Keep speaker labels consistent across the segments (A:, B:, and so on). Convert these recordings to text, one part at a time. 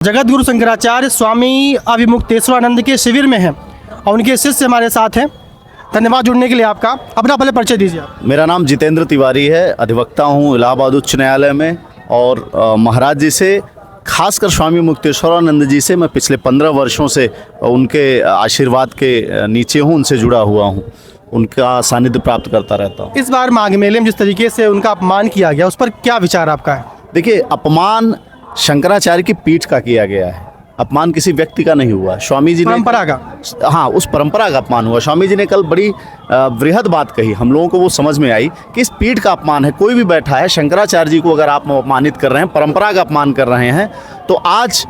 A: जगतगुरु शंकराचार्य स्वामी अविमुक्तेश्वरानंद के शिविर में हैं और उनके शिष्य हमारे साथ हैं। धन्यवाद जुड़ने के लिए आपका। अपना पहले परिचय दीजिए आप।
B: मेरा नाम जितेंद्र तिवारी है, अधिवक्ता हूँ इलाहाबाद उच्च न्यायालय में। और महाराज जी से, खासकर स्वामी मुक्तेश्वरानंद जी से मैं पिछले 15 वर्षों से उनके आशीर्वाद के नीचे हूँ, उनसे जुड़ा हुआ हूँ, उनका सानिध्य प्राप्त करता रहता हूँ।
A: इस बार माघ मेले में जिस तरीके से उनका अपमान किया गया, उस पर क्या विचार आपका है?
B: देखिए, अपमान शंकराचार्य की पीठ का किया गया है, अपमान किसी व्यक्ति का नहीं हुआ। स्वामी जी ने
A: परंपरा का,
B: हाँ, उस परंपरा का अपमान हुआ। स्वामी जी ने कल बड़ी वृहद बात कही, हम लोगों को वो समझ में आई कि इस पीठ का अपमान है। कोई भी बैठा है, शंकराचार्य जी को अगर आप अपमानित कर रहे हैं, परंपरा का अपमान कर रहे हैं, तो आज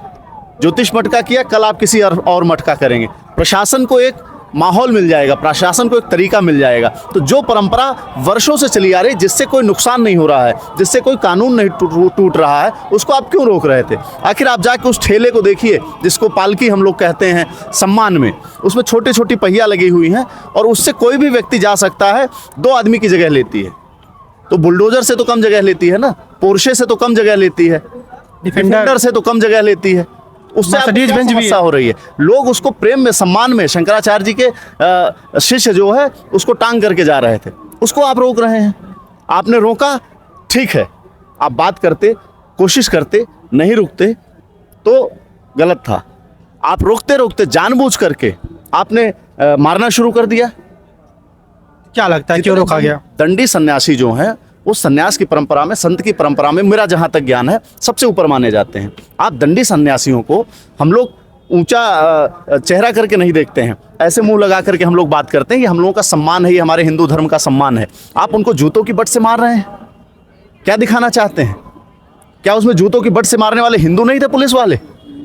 B: ज्योतिष मठ का किया, कल आप किसी और मठ का करेंगे। प्रशासन को एक माहौल मिल जाएगा, प्रशासन को एक तरीका मिल जाएगा। तो जो परंपरा वर्षों से चली आ रही, जिससे कोई नुकसान नहीं हो रहा है, जिससे कोई कानून नहीं टूट रहा है, उसको आप क्यों रोक रहे थे? आखिर आप जाके उस ठेले को देखिए जिसको पालकी हम लोग कहते हैं सम्मान में, उसमें छोटी छोटी पहिया लगी हुई हैं और उससे कोई भी व्यक्ति जा सकता है। 2 आदमी की जगह लेती है, तो बुलडोजर से तो कम जगह लेती है ना, पोर्शे से तो कम जगह लेती है, डिफेंडर से तो कम जगह लेती है। उससे समस्या हो रही है। लोग उसको प्रेम में, सम्मान में, शंकराचार्य जी के शिष्य जो है उसको टांग करके जा रहे थे, उसको आप रोक रहे हैं। आपने रोका, ठीक है, आप बात करते, कोशिश करते, नहीं रुकते तो गलत था। आप रोकते रोकते जानबूझ करके आपने मारना शुरू कर दिया।
A: क्या लगता है क्यों रोका गया?
B: दंडी सन्यासी जो हैं वो सन्यास की परंपरा में, संत की परंपरा में, मेरा जहाँ तक ज्ञान है, सबसे ऊपर माने जाते हैं। आप दंडी सन्यासियों को हम लोग ऊंचा चेहरा करके नहीं देखते हैं, ऐसे मुंह लगा करके हम लोग बात करते हैं कि हम लोगों का सम्मान है, ये हमारे हिंदू धर्म का सम्मान है। आप उनको जूतों की बट से मार रहे हैं, क्या दिखाना चाहते हैं? क्या उसमें जूतों की बट से मारने वाले हिंदू नहीं थे, पुलिस वाले?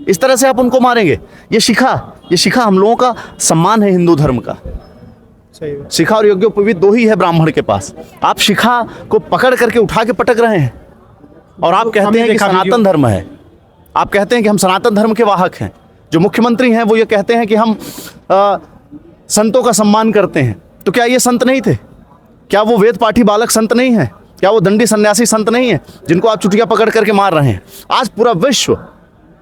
B: इस तरह से आप उनको मारेंगे? ये शिखा हम लोगों का सम्मान है हिंदू धर्म का। शिखा और यज्ञोपवीत 2 ही है ब्राह्मण के पास। आप शिखा को पकड़ करके उठा के पटक रहे हैं और आप कहते हैं कि सनातन धर्म है। आप कहते हैं कि हम सनातन धर्म के वाहक हैं। जो मुख्यमंत्री हैं वो ये कहते हैं कि हम संतों का सम्मान करते हैं। तो क्या ये संत नहीं थे? क्या वो वेद पाठी बालक संत नहीं है? क्या वो दंडी सन्यासी संत नहीं है जिनको आप चुटिया पकड़ करके मार रहे हैं? आज पूरा विश्व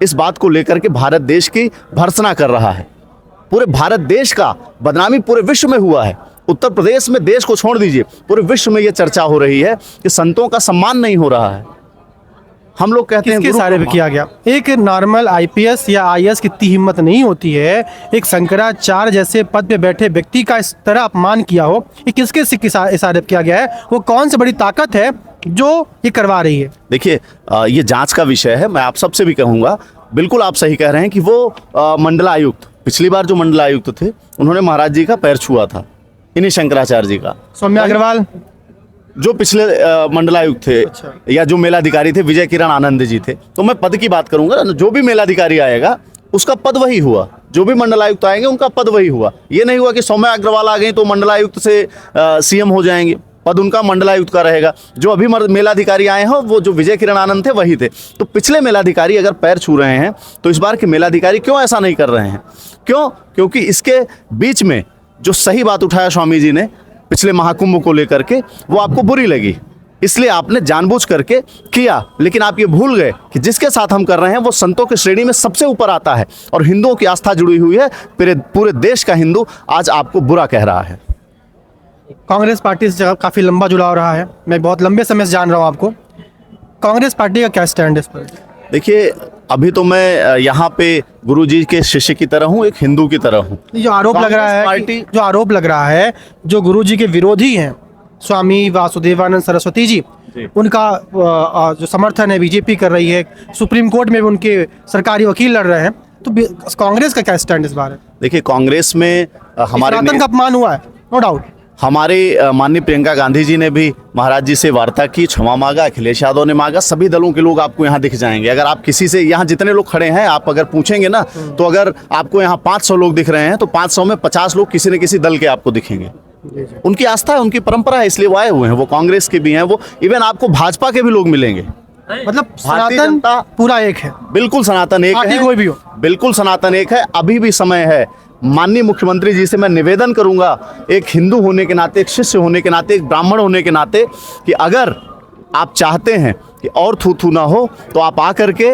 B: इस बात को लेकर के भारत देश की भर्त्सना कर रहा है। पूरे भारत देश का बदनामी पूरे विश्व में हुआ है। उत्तर प्रदेश में, देश को छोड़ दीजिए, पूरे विश्व में यह चर्चा हो रही है कि संतों का सम्मान नहीं हो रहा है। हम लोग कहते हैं
A: किसके इशारे पे किया गया? एक नॉर्मल आईपीएस या आईएएस की इतनी हिम्मत नहीं होती है, एक शंकराचार्य जैसे पद पे बैठे व्यक्ति का इस तरह अपमान किया हो। ये किसके इशारे पे किया गया है? वो कौन सी बड़ी ताकत है जो ये करवा रही है?
B: देखिए, ये जांच का विषय है। मैं आप सबसे भी कहूँगा, बिल्कुल आप सही कह रहे हैं कि वो मंडलायुक्त, पिछली बार जो मंडलायुक्त थे, उन्होंने महाराज जी का पैर छुआ था, इन्हीं शंकराचार्य जी का।
A: सौम्या अग्रवाल
B: जो पिछले मंडलायुक्त थे,
A: अच्छा,
B: या जो मेलाधिकारी थे, विजय किरण आनंद जी थे। तो मैं पद की बात करूंगा, जो भी मेलाधिकारी आएगा उसका पद वही हुआ, जो भी मंडलायुक्त आएंगे उनका पद वही हुआ। ये नहीं हुआ कि सौम्या अग्रवाल आ गई तो मंडलायुक्त से सीएम हो जाएंगे। पद उनका मंडलायुक्त का रहेगा। जो अभी मेलाधिकारी आए हैं वो जो विजय किरण आनंद थे वही थे। तो पिछले मेलाधिकारी अगर पैर छू रहे हैं तो इस बार के मेलाधिकारी क्यों ऐसा नहीं कर रहे हैं? क्यों? क्योंकि इसके बीच में जो सही बात उठाया स्वामी जी ने पिछले महाकुंभ को लेकर के, वो आपको बुरी लगी, इसलिए आपने जानबूझ करके किया। लेकिन आप ये भूल गए कि जिसके साथ हम कर रहे हैं वो संतों की श्रेणी में सबसे ऊपर आता है और हिंदुओं की आस्था जुड़ी हुई है। पूरे देश का हिंदू आज आपको बुरा कह रहा है।
A: कांग्रेस पार्टी से काफ़ी लंबा जुड़ाव रहा है, मैं बहुत लंबे समय से जान रहा हूँ आपको। कांग्रेस पार्टी का क्या स्टैंड है इस पर?
B: देखिए, अभी तो मैं यहाँ पे गुरुजी के शिष्य की तरह हूँ, एक हिंदू की तरह हूँ।
A: जो आरोप लग रहा है जो गुरुजी के विरोधी हैं, स्वामी वासुदेवानंद सरस्वती जी, उनका जो समर्थन है बीजेपी कर रही है, सुप्रीम कोर्ट में भी उनके सरकारी वकील लड़ रहे हैं, तो कांग्रेस का क्या स्टैंड इस बार? देखिए,
B: कांग्रेस में हमारे
A: सनातन का अपमान हुआ है, नो डाउट।
B: हमारे माननीय प्रियंका गांधी जी ने भी महाराज जी से वार्ता की, क्षमा मांगा, अखिलेश यादव ने मांगा। सभी दलों के लोग आपको यहाँ दिख जाएंगे। अगर आप किसी से, यहाँ जितने लोग खड़े हैं, आप अगर पूछेंगे ना, तो अगर आपको यहाँ 500 लोग दिख रहे हैं तो 500 में 50 लोग किसी न किसी दल के आपको दिखेंगे। उनकी आस्था है, उनकी परंपरा है, इसलिए वो आए हुए हैं। वो कांग्रेस के भी हैं, वो इवन आपको भाजपा के भी लोग मिलेंगे।
A: मतलब सनातन पूरा एक है,
B: बिल्कुल सनातन एक है,
A: कोई भी हो,
B: बिल्कुल सनातन एक है। अभी भी समय है। माननीय मुख्यमंत्री जी से मैं निवेदन करूंगा, एक हिंदू होने के नाते, एक शिष्य होने के नाते, एक ब्राह्मण होने के नाते, कि अगर आप चाहते हैं कि और थू थू ना हो तो आप आकर के,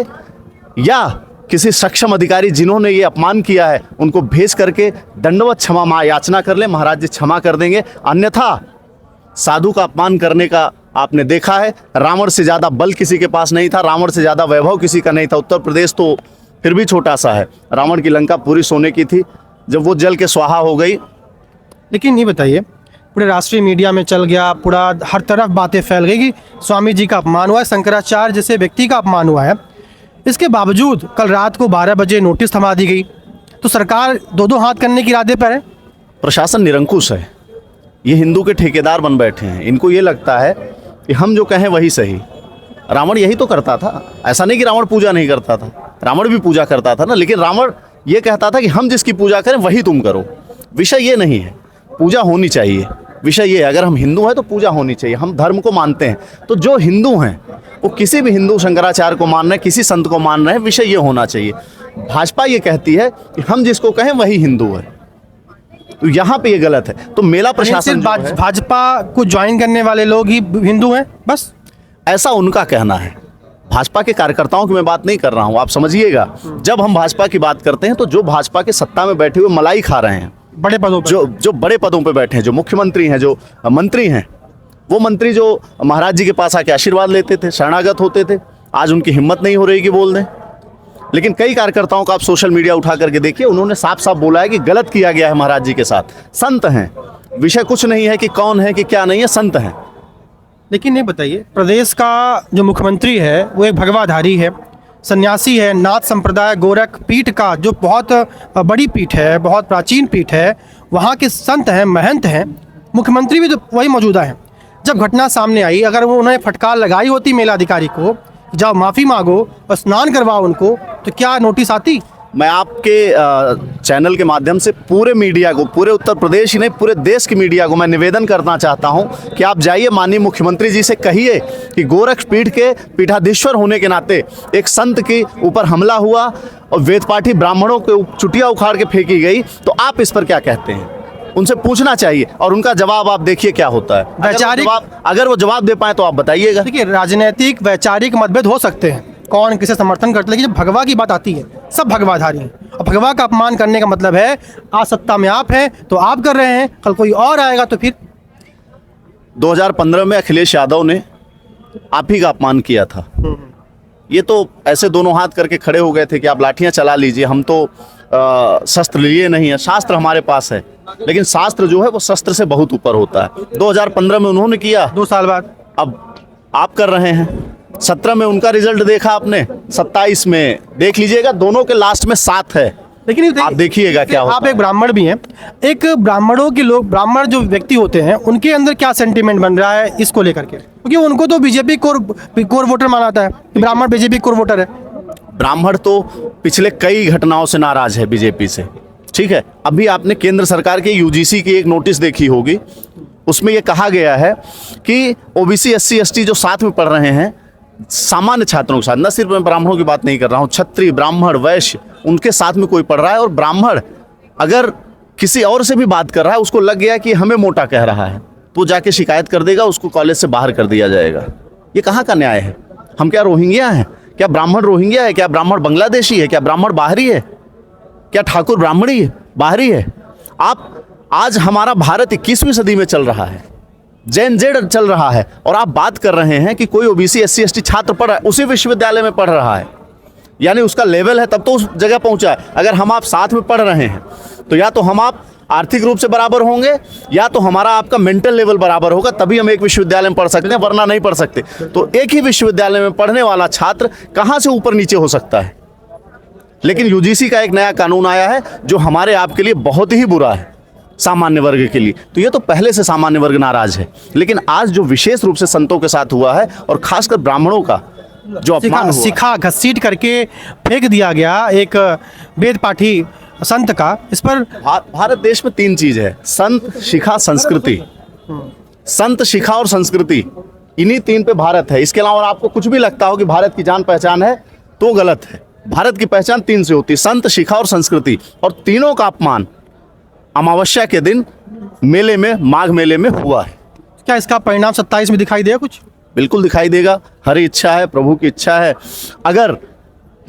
B: या किसी सक्षम अधिकारी जिन्होंने ये अपमान किया है उनको भेज करके दंडवत क्षमा याचना कर ले, महाराज जी क्षमा कर देंगे। अन्यथा साधु का अपमान करने का आपने देखा है, रावण से ज़्यादा बल किसी के पास नहीं था, रावण से ज़्यादा वैभव किसी का नहीं था। उत्तर प्रदेश तो फिर भी छोटा सा है, रावण की लंका पूरी सोने की थी, जब वो जल के स्वाहा हो गई।
A: लेकिन ये बताइए, पूरे राष्ट्रीय मीडिया में चल गया, पूरा हर तरफ बातें फैल गई कि स्वामी जी का अपमान हुआ है, शंकराचार्य जैसे व्यक्ति का अपमान हुआ है। इसके बावजूद कल रात को 12 बजे नोटिस थमा दी गई, तो सरकार दो हाथ करने की इरादे पर है।
B: प्रशासन निरंकुश है, ये हिंदू के ठेकेदार बन बैठे हैं। इनको ये लगता है कि हम जो कहें वही सही। रावण यही तो करता था, ऐसा नहीं कि रावण पूजा नहीं करता था, रावण भी पूजा करता था ना, लेकिन रावण ये कहता था कि हम जिसकी पूजा करें वही तुम करो। विषय ये नहीं है, पूजा होनी चाहिए। विषय ये है, अगर हम हिंदू हैं तो पूजा होनी चाहिए, हम धर्म को मानते हैं। तो जो हिंदू हैं वो किसी भी हिंदू शंकराचार्य को मान रहे हैं, किसी संत को मान रहे हैं, विषय ये होना चाहिए। भाजपा ये कहती है कि हम जिसको कहें वही हिंदू है, तो यहाँ पे ये गलत है। तो मेला प्रशासन जो है,
A: भाजपा को ज्वाइन करने वाले लोग ही हिंदू हैं बस,
B: ऐसा उनका कहना है। भाजपा के कार्यकर्ताओं की मैं बात नहीं कर रहा हूँ, आप समझिएगा। जब हम भाजपा की बात करते हैं तो जो भाजपा के सत्ता में बैठे हुए मलाई खा रहे हैं,
A: बड़े पदों पर,
B: जो बड़े पदों पे बैठे हैं, जो मुख्यमंत्री हैं, जो मंत्री हैं, वो मंत्री जो महाराज जी के पास आके आशीर्वाद लेते थे, शरणागत होते थे, आज उनकी हिम्मत नहीं हो रही कि बोल दें। लेकिन कई कार्यकर्ताओं का आप सोशल मीडिया उठा करके देखिए, उन्होंने साफ साफ बोला है कि गलत किया गया है महाराज जी के साथ। संत हैं, विषय कुछ नहीं है कि कौन है कि क्या नहीं है, संत हैं।
A: लेकिन ये बताइए, प्रदेश का जो मुख्यमंत्री है वो एक भगवाधारी है, सन्यासी है, नाथ संप्रदाय गोरख पीठ का जो बहुत बड़ी पीठ है, बहुत प्राचीन पीठ है, वहाँ के संत हैं, महंत हैं, मुख्यमंत्री भी तो वही मौजूदा है। जब घटना सामने आई, अगर वो उन्होंने फटकार लगाई होती मेला अधिकारी को, जाओ माफ़ी मांगो और स्नान करवाओ उनको, तो क्या नोटिस आती?
B: मैं आपके चैनल के माध्यम से पूरे मीडिया को, पूरे उत्तर प्रदेश ही नहीं पूरे देश की मीडिया को मैं निवेदन करना चाहता हूं कि आप जाइए माननीय मुख्यमंत्री जी से कहिए कि गोरख पीठ के पीठाधीश्वर होने के नाते एक संत के ऊपर हमला हुआ और वेदपाठी ब्राह्मणों के चुटिया उखाड़ के फेंकी गई, तो आप इस पर क्या कहते हैं? उनसे पूछना चाहिए और उनका जवाब आप देखिए क्या होता है। अगर वो जवाब दे पाए तो आप बताइएगा।
A: देखिए, राजनीतिक वैचारिक मतभेद हो सकते हैं, कौन किसे समर्थन करता है, लेकिन जब भगवा की बात आती है सब भगवाधारी हैं, और भगवा का अपमान करने का मतलब है आज सत्ता में आप हैं तो आप कर रहे हैं, कल कोई और आएगा तो फिर।
B: 2015 में अखिलेश यादव ने आप ही का अपमान किया था। ये तो ऐसे दोनों हाथ करके खड़े हो गए थे कि आप लाठियां चला लीजिए, हम तो शस्त्र लिए नहीं है, शास्त्र हमारे पास है, लेकिन शास्त्र जो है वो शस्त्र से बहुत ऊपर होता है। 2015 में उन्होंने किया,
A: 2 साल बाद
B: अब आप कर रहे हैं। 17 में उनका रिजल्ट देखा आपने, 27 में देख लीजिएगा, दोनों के लास्ट में 7 है।
A: लेकिन
B: आप देखिएगा क्या होता है।
A: आप एक ब्राह्मण भी हैं, एक ब्राह्मणों के लोग, ब्राह्मण जो व्यक्ति होते हैं उनके अंदर क्या सेंटीमेंट बन रहा है इसको लेकर के? क्योंकि उनको तो बीजेपी कोर वोटर माना जाता है, ब्राह्मण बीजेपी कोर वोटर है।
B: ब्राह्मण तो पिछले कई घटनाओं से नाराज है बीजेपी से, ठीक है। अभी आपने केंद्र सरकार के यूजीसी की एक नोटिस देखी होगी, उसमें यह कहा गया है कि ओबीसी SC ST जो साथ में पढ़ रहे हैं, सामान्य छात्रों के साथ, न सिर्फ मैं ब्राह्मणों की बात नहीं कर रहा हूँ, क्षत्रिय ब्राह्मण वैश्य उनके साथ में कोई पढ़ रहा है, और ब्राह्मण अगर किसी और से भी बात कर रहा है, उसको लग गया कि हमें मोटा कह रहा है, तो जाके शिकायत कर देगा, उसको कॉलेज से बाहर कर दिया जाएगा। ये कहाँ का न्याय है? हम क्या रोहिंग्या हैं? क्या ब्राह्मण रोहिंग्या है? क्या ब्राह्मण बांग्लादेशी है? क्या ब्राह्मण बाहरी है? क्या ठाकुर ब्राह्मणी है, बाहरी है? आप आज हमारा भारत 21वीं सदी में चल रहा है, जेन जेड चल रहा है, और आप बात कर रहे हैं कि कोई ओबीसी SC ST छात्र पढ़ रहा है, उसी विश्वविद्यालय में पढ़ रहा है, यानी उसका लेवल है तब तो उस जगह पहुंचा है। अगर हम आप साथ में पढ़ रहे हैं तो या तो हम आप आर्थिक रूप से बराबर होंगे, या तो हमारा आपका मेंटल लेवल बराबर होगा, तभी हम एक विश्वविद्यालय में पढ़ सकते हैं, वरना नहीं पढ़ सकते। तो एक ही विश्वविद्यालय में पढ़ने वाला छात्र कहाँ से ऊपर नीचे हो सकता है? लेकिन यूजीसी का एक नया कानून आया है जो हमारे आपके लिए बहुत ही बुरा है, सामान्य वर्ग के लिए। तो ये तो पहले से सामान्य वर्ग नाराज है, लेकिन आज जो विशेष रूप से संतों के साथ हुआ है, और खासकर ब्राह्मणों का जो अपमान हुआ,
A: सिखा घसीट करके फेंक दिया गया एक वेद पाठी संत का, इस पर
B: भारत देश में 3 चीज है: संत, शिखा, संस्कृति। संत, शिखा और संस्कृति, इन्हीं 3 पे भारत है। इसके अलावा आपको कुछ भी लगता हो कि भारत की जान पहचान है तो गलत है। भारत की पहचान 3 से होती है: संत, शिखा और संस्कृति। और तीनों का अपमान अमावस्या के दिन मेले में, माघ मेले में हुआ है।
A: क्या इसका परिणाम 27 में दिखाई देगा? कुछ
B: बिल्कुल दिखाई देगा। हरी इच्छा है, प्रभु की इच्छा है। अगर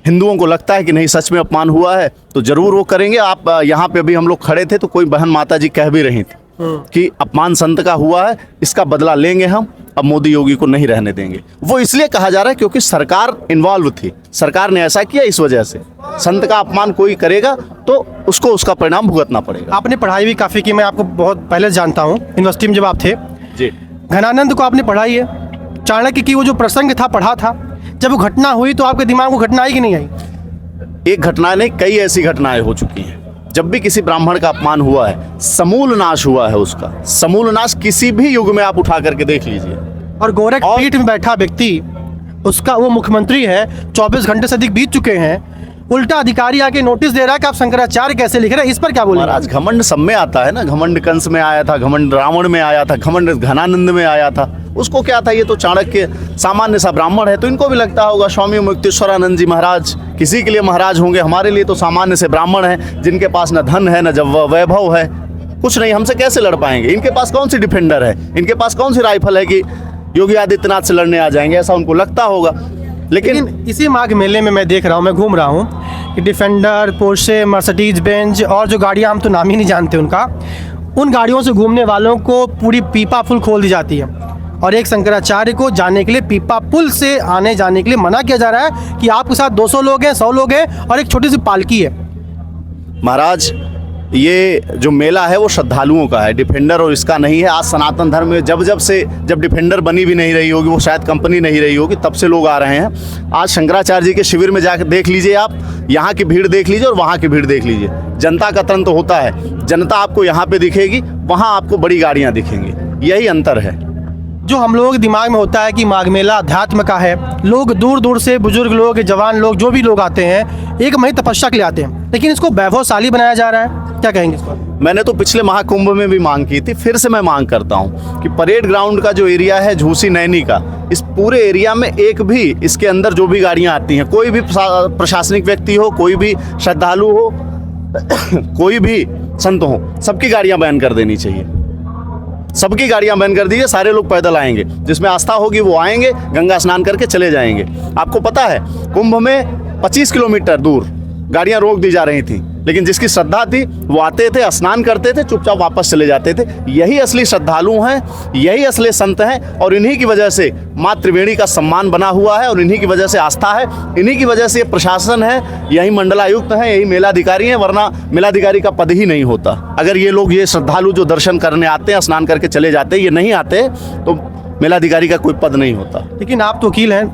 B: हिंदुओं को लगता है कि नहीं सच में अपमान हुआ है तो जरूर वो करेंगे। आप यहाँ पे अभी हम लोग खड़े थे तो कोई बहन माता जी कह भी रही थी कि अपमान संत का हुआ है, इसका बदला लेंगे हम, अब मोदी योगी को नहीं रहने देंगे। वो इसलिए कहा जा रहा है क्योंकि सरकार इन्वॉल्व थी, सरकार ने ऐसा किया, इस वजह से संत का अपमान कोई करेगा तो उसको उसका परिणाम भुगतना पड़ेगा।
A: आपने पढ़ाई भी काफ़ी की, मैं आपको बहुत पहले से जानता हूँ, यूनिवर्सिटी में जब आप थे।
B: जी।
A: घनानंद को आपने पढ़ाई है, चाणक्य की वो जो प्रसंग था पढ़ा था, जब वो घटना हुई तो आपके दिमाग में घटना आई कि नहीं आई?
B: एक घटना नहीं, कई ऐसी घटनाएं हो चुकी हैं। जब भी किसी ब्राह्मण का अपमान हुआ है, समूल नाश हुआ है उसका, समूल नाश किसी भी युग में आप उठा करके देख लीजिए।
A: और गोरख पीठ में बैठा व्यक्ति, उसका वो मुख्यमंत्री है, 24 घंटे से अधिक बीत चुके हैं, उल्टा अधिकारी आके नोटिस दे रहा है कि आप शंकराचार्य कैसे लिख रहे हैं, इस पर क्या बोलेंगे?
B: महाराज घमंड सब में आता है ना, घमंड कंस में आया था, घमंड रावण में आया था, घमंड घनानंद में आया था। उसको क्या था, ये तो चाणक्य सामान्य सा ब्राह्मण है, तो इनको भी लगता होगा स्वामी मुक्तेश्वरानंद जी महाराज किसी के लिए महाराज होंगे, हमारे लिए तो सामान्य से ब्राह्मण हैं जिनके पास न धन है न जब वैभव है, कुछ नहीं, हमसे कैसे लड़ पाएंगे, इनके पास कौन सी डिफेंडर है, इनके पास कौन सी राइफल है कि योगी आदित्यनाथ से लड़ने आ जाएंगे, ऐसा उनको लगता होगा। लेकिन
A: इसी माघ मेले में मैं देख रहा हूँ, मैं घूम रहा हूँ कि डिफेंडर, पोर्शे, मर्सिडीज बेंज और जो गाड़ियाँ हम तो नाम ही नहीं जानते उनका, उन गाड़ियों से घूमने वालों को पूरी पीपा फुल खोल दी जाती है और एक शंकराचार्य को जाने के लिए पीपा पुल से आने जाने के लिए मना किया जा रहा है कि आपके साथ 200 लोग हैं, 100 लोग हैं और एक छोटी सी पालकी है।
B: महाराज ये जो मेला है वो श्रद्धालुओं का है, डिफेंडर और इसका नहीं है। आज सनातन धर्म में जब डिफेंडर बनी भी नहीं रही होगी, वो शायद कंपनी नहीं रही होगी, तब से लोग आ रहे हैं। आज शंकराचार्य जी के शिविर में जाकर देख लीजिए, आप यहाँ की भीड़ देख लीजिए और वहाँ की भीड़ देख लीजिए। जनता का तंत्र होता है, जनता आपको यहाँ पे दिखेगी, वहाँ आपको बड़ी गाड़ियाँ दिखेंगी, यही अंतर है।
A: जो हम लोगों के दिमाग में होता है कि माघ मेला अध्यात्म का है, लोग दूर दूर से, बुजुर्ग लोग, जवान लोग, जो भी लोग आते हैं, एक महीने तपस्या के लिए आते हैं, लेकिन इसको वैभवशाली बनाया जा रहा है, क्या कहेंगे इस पर?
B: मैंने तो पिछले महाकुंभ में भी मांग की थी, फिर से मैं मांग करता हूँ कि परेड ग्राउंड का जो एरिया है झूसी नैनी का, इस पूरे एरिया में एक भी, इसके अंदर जो भी गाड़ियाँ आती हैं, कोई भी प्रशासनिक व्यक्ति हो, कोई भी श्रद्धालु हो, कोई भी संत हो, सबकी गाड़ियाँ बैन कर देनी चाहिए, सबकी गाड़ियां बैन कर दीजिए। सारे लोग पैदल आएंगे, जिसमें आस्था होगी वो आएंगे, गंगा स्नान करके चले जाएंगे। आपको पता है कुंभ में 25 किलोमीटर दूर गाड़ियां रोक दी जा रही थी, लेकिन जिसकी श्रद्धा थी वो आते थे, स्नान करते थे, चुपचाप वापस चले जाते थे। यही असली श्रद्धालु हैं, यही असली संत हैं, और इन्हीं की वजह से माँ त्रिवेणी का सम्मान बना हुआ है, और इन्हीं की वजह से आस्था है, इन्हीं की वजह से ये प्रशासन है, यही मंडलायुक्त हैं, यही मेलाधिकारी हैं, वरना मेलाधिकारी का पद ही नहीं होता। अगर ये लोग, ये श्रद्धालु जो दर्शन करने आते हैं, स्नान करके चले जाते हैं, ये नहीं आते तो मेलाधिकारी का कोई पद नहीं होता।
A: लेकिन आप तो वकील हैं,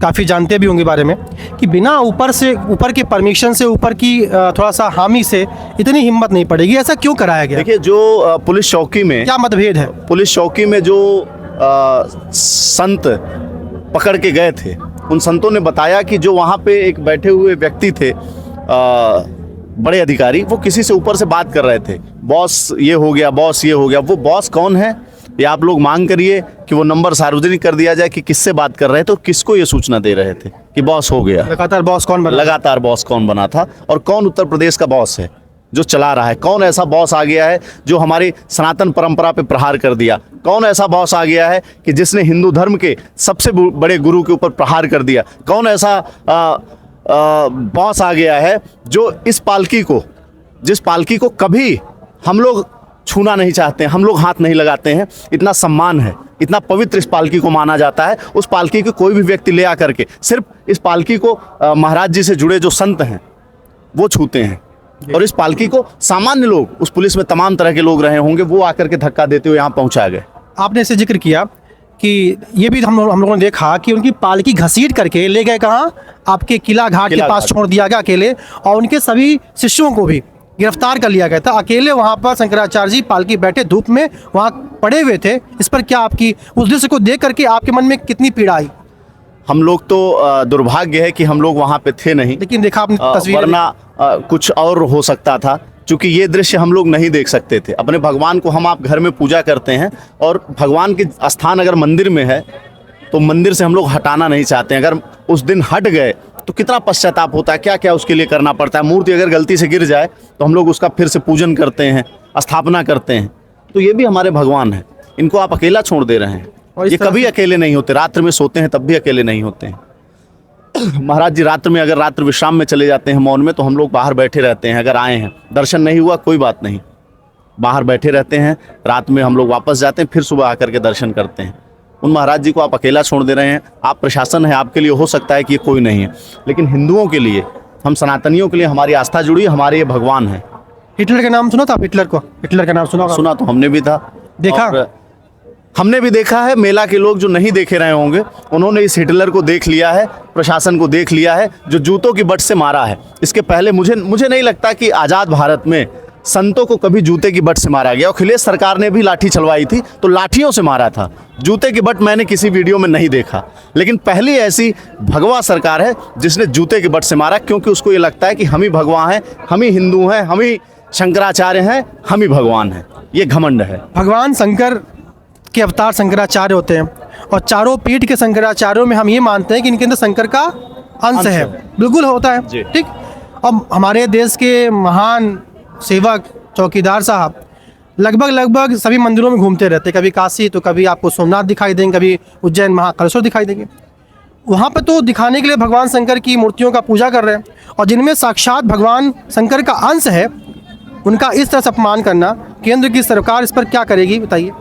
A: काफ़ी जानते भी होंगे बारे में, कि बिना ऊपर के परमिशन से, ऊपर की थोड़ा सा हामी से इतनी हिम्मत नहीं पड़ेगी, ऐसा क्यों कराया गया?
B: देखिए, जो पुलिस चौकी में
A: क्या मतभेद है?
B: पुलिस चौकी में जो संत पकड़ के गए थे, उन संतों ने बताया कि जो वहाँ पे एक बैठे हुए व्यक्ति थे, बड़े अधिकारी, वो किसी से ऊपर से बात कर रहे थे, बॉस ये हो गया, बॉस ये हो गया। वो बॉस कौन है ये आप लोग मांग करिए कि वो नंबर सार्वजनिक कर दिया जाए कि किससे बात कर रहे थे, तो किसको ये सूचना दे रहे थे कि बॉस हो गया।
A: लगातार बॉस कौन बना
B: था, और कौन उत्तर प्रदेश का बॉस है जो चला रहा है, कौन ऐसा बॉस आ गया है जो हमारी सनातन परंपरा पे प्रहार कर दिया, कौन ऐसा बॉस आ गया है कि जिसने हिंदू धर्म के सबसे बड़े गुरु के ऊपर प्रहार कर दिया, कौन ऐसा बॉस आ गया है जो जिस पालकी को कभी हम लोग छूना नहीं चाहते हैं, हम लोग हाथ नहीं लगाते हैं, इतना सम्मान है, इतना पवित्र इस पालकी को माना जाता है। उस पालकी को कोई भी व्यक्ति ले आकर के सिर्फ इस पालकी को महाराज जी से जुड़े जो संत हैं वो छूते हैं, और इस पालकी को सामान्य लोग, उस पुलिस में तमाम तरह के लोग रहे होंगे, वो आकर के धक्का देते हुए यहाँ पहुँचा गए।
A: आपने इसे जिक्र किया कि ये भी हम लोगों ने देखा कि उनकी पालकी घसीट करके ले गए कहाँ, आपके किला घाट के पास छोड़ दिया गया अकेले, और उनके सभी शिष्यों को भी गिरफ्तार कर लिया गया था। अकेले वहाँ पर शंकराचार्य जी पालकी बैठे धूप में वहाँ पड़े हुए थे। इस पर क्या आपकी, उस दृश्य को देख करके आपके मन में कितनी पीड़ा आई?
B: हम लोग तो दुर्भाग्य है कि हम लोग वहाँ पे थे नहीं,
A: लेकिन देखा आपने तस्वीर,
B: वरना कुछ और हो सकता था, क्योंकि ये दृश्य हम लोग नहीं देख सकते थे। अपने भगवान को हम आप घर में पूजा करते हैं, और भगवान के स्थान अगर मंदिर में है तो मंदिर से हम लोग हटाना नहीं चाहते हैं। अगर उस दिन हट गए तो कितना पश्चाताप होता है, क्या क्या उसके लिए करना पड़ता है। मूर्ति अगर गलती से गिर जाए तो हम लोग उसका फिर से पूजन करते हैं, स्थापना करते हैं। तो ये भी हमारे भगवान हैं, इनको आप अकेला छोड़ दे रहे हैं। और ये कभी अकेले नहीं होते, रात्र में सोते हैं तब भी अकेले नहीं होते हैं। महाराज जी रात्र में अगर रात्र विश्राम में चले जाते हैं मौन में, तो हम लोग बाहर बैठे रहते हैं। अगर आए हैं, दर्शन नहीं हुआ कोई बात नहीं, बाहर बैठे रहते हैं, रात में हम लोग वापस जाते हैं, फिर सुबह आकर के दर्शन करते हैं। उन महाराज जी को आप अकेला छोड़ दे रहे हैं। आप प्रशासन है, आपके लिए हो सकता है कि ये कोई नहीं है, लेकिन हिंदुओं के लिए, हम सनातनियों के लिए हमारी आस्था जुड़ी है, हमारे ये भगवान है।
A: हिटलर का नाम सुना था? हिटलर का नाम सुना होगा?
B: सुना तो हमने भी था,
A: देखा?
B: और हमने भी देखा है। मेला के लोग जो नहीं देखे रहे होंगे, उन्होंने इस हिटलर को देख लिया है, प्रशासन को देख लिया है, जो जूतों की बट से मारा है। इसके पहले मुझे नहीं लगता कि आज़ाद भारत में संतों को कभी जूते की बट से मारा गया। अखिलेश सरकार ने भी लाठी चलवाई थी तो लाठियों से मारा था, जूते की बट मैंने किसी वीडियो में नहीं देखा। लेकिन पहली ऐसी भगवा सरकार है जिसने जूते की बट से मारा, क्योंकि उसको ये लगता है कि हम ही भगवान हैं, हम ही हिंदू हैं, हम ही शंकराचार्य हैं, हम ही भगवान हैं। ये घमंड है।
A: भगवान शंकर के अवतार शंकराचार्य होते हैं, और चारों पीठ के शंकराचार्यों में हम ये मानते हैं कि इनके अंदर शंकर का अंश है। बिल्कुल होता है,
B: जी।
A: ठीक। अब हमारे देश के महान सेवक चौकीदार साहब लगभग सभी मंदिरों में घूमते रहते, कभी काशी तो कभी आपको सोमनाथ दिखाई देंगे, कभी उज्जैन महाकालेश्वर दिखाई देंगे। वहाँ पे तो दिखाने के लिए भगवान शंकर की मूर्तियों का पूजा कर रहे हैं, और जिनमें साक्षात भगवान शंकर का अंश है, उनका इस तरह से अपमान करना, केंद्र की सरकार इस पर क्या करेगी बताइए?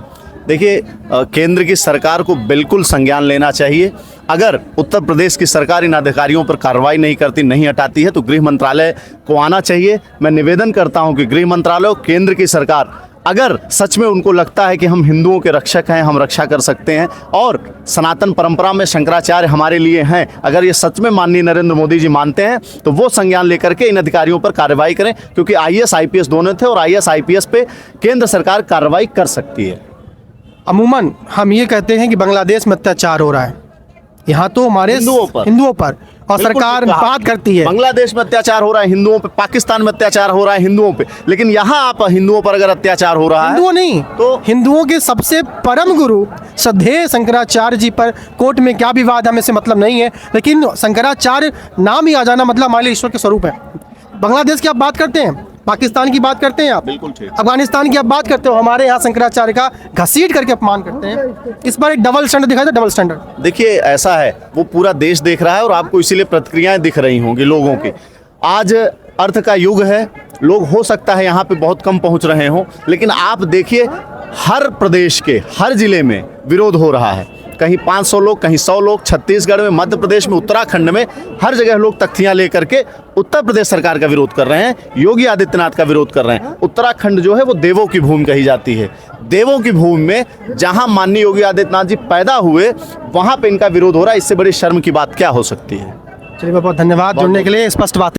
B: देखिए, केंद्र की सरकार को बिल्कुल संज्ञान लेना चाहिए। अगर उत्तर प्रदेश की सरकार इन अधिकारियों पर कार्रवाई नहीं करती, नहीं हटाती है, तो गृह मंत्रालय को आना चाहिए। मैं निवेदन करता हूं कि गृह मंत्रालय और केंद्र की सरकार, अगर सच में उनको लगता है कि हम हिंदुओं के रक्षक हैं, हम रक्षा कर सकते हैं और सनातन परंपरा में शंकराचार्य हमारे लिए हैं, अगर ये सच में माननीय नरेंद्र मोदी जी मानते हैं, तो वो संज्ञान लेकर के इन अधिकारियों पर कार्रवाई करें, क्योंकि IAS IPS दोनों थे, और IAS IPS पे केंद्र सरकार कार्रवाई कर सकती है।
A: अमूमन हम ये कहते हैं कि बांग्लादेश में अत्याचार हो रहा है, यहाँ तो हमारे हिंदुओं पर और सरकार बात करती है
B: बांग्लादेश में अत्याचार हो रहा है हिंदुओं पे, पाकिस्तान में अत्याचार हो रहा है हिंदुओं पे, लेकिन यहाँ आप हिंदुओं पर अगर अत्याचार हो रहा है,
A: हिंदुओं नहीं तो हिंदुओं के सबसे परम गुरु श्रद्धेय शंकराचार्य जी पर कोर्ट में क्या विवाद, हमें से मतलब नहीं है, लेकिन शंकराचार्य नाम ही आ जाना मतलब हमारे ईश्वर के स्वरूप है। बांग्लादेश की आप बात करते हैं, पाकिस्तान की बात करते हैं आप,
B: बिल्कुल ठीक,
A: अफगानिस्तान की आप बात करते हो, हमारे यहाँ शंकराचार्य का घसीट करके अपमान करते हैं। इस पर एक डबल स्टैंडर्ड दिखाई था, डबल स्टैंडर्ड।
B: देखिए ऐसा है, वो पूरा देश देख रहा है और आपको इसीलिए प्रतिक्रियाएं दिख रही होंगी लोगों की। आज अर्थ का युग है, लोग हो सकता है यहाँ पे बहुत कम पहुँच रहे हों, लेकिन आप देखिए हर प्रदेश के हर जिले में विरोध हो रहा है। कहीं 500 लोग, कहीं 100 लोग, छत्तीसगढ़ में, मध्य प्रदेश में, उत्तराखंड में, हर जगह लोग तख्तियां लेकर के उत्तर प्रदेश सरकार का विरोध कर रहे हैं, योगी आदित्यनाथ का विरोध कर रहे हैं। उत्तराखंड जो है वो देवों की भूमि कही जाती है। देवों की भूमि में जहां माननीय योगी आदित्यनाथ जी पैदा हुए, वहां पे इनका विरोध हो रहा है। इससे बड़ी शर्म की बात क्या हो सकती है?
A: चलिए बहुत बहुत धन्यवाद जुड़ने के लिए, स्पष्ट बात।